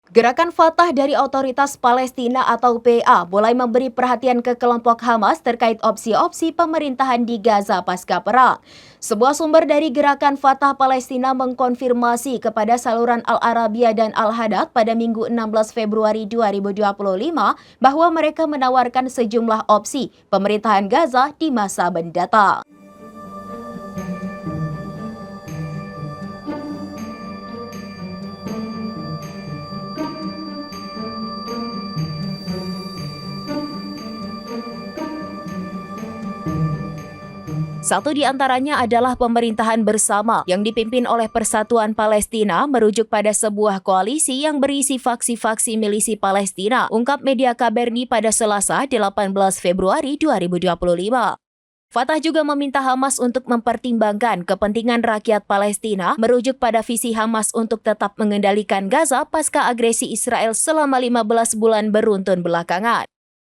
Gerakan Fatah dari Otoritas Palestina atau PA mulai memberi perhatian ke kelompok Hamas terkait opsi-opsi pemerintahan di Gaza pasca perang. Sebuah sumber dari Gerakan Fatah Palestina mengkonfirmasi kepada saluran Al-Arabiya dan Al-Hadad pada Minggu 16 Februari 2025 bahwa mereka menawarkan sejumlah opsi pemerintahan Gaza di masa mendatang. Satu di antaranya adalah pemerintahan bersama yang dipimpin oleh Persatuan Palestina merujuk pada sebuah koalisi yang berisi faksi-faksi milisi Palestina, ungkap media Kaberni pada Selasa 18 Februari 2025. Fatah juga meminta Hamas untuk mempertimbangkan kepentingan rakyat Palestina merujuk pada visi Hamas untuk tetap mengendalikan Gaza pasca agresi Israel selama 15 bulan beruntun belakangan.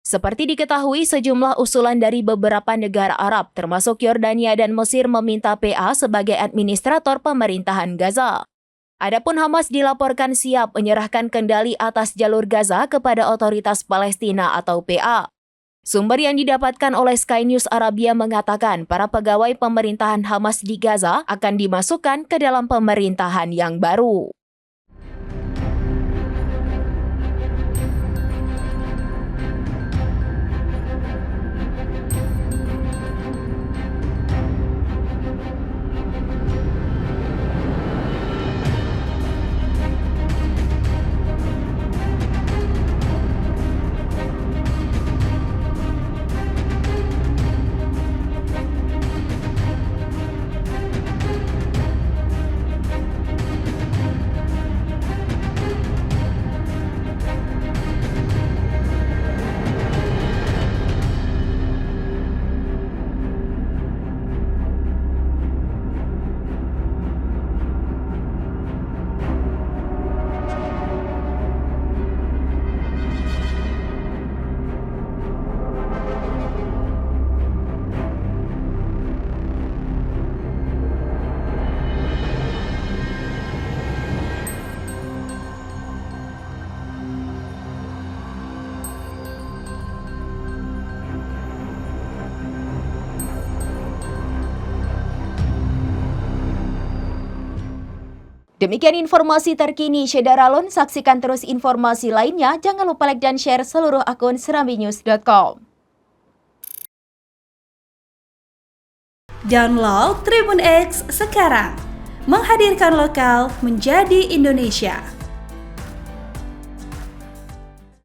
Seperti diketahui, sejumlah usulan dari beberapa negara Arab, termasuk Yordania dan Mesir, meminta PA sebagai administrator pemerintahan Gaza. Adapun Hamas dilaporkan siap menyerahkan kendali atas jalur Gaza kepada Otoritas Palestina atau PA. Sumber yang didapatkan oleh Sky News Arabia mengatakan para pegawai pemerintahan Hamas di Gaza akan dimasukkan ke dalam pemerintahan yang baru. Demikian informasi terkini Syedaralun. Saksikan terus informasi lainnya. Jangan lupa like dan share seluruh akun serambinews.com. Download Tribun X sekarang, menghadirkan lokal menjadi Indonesia.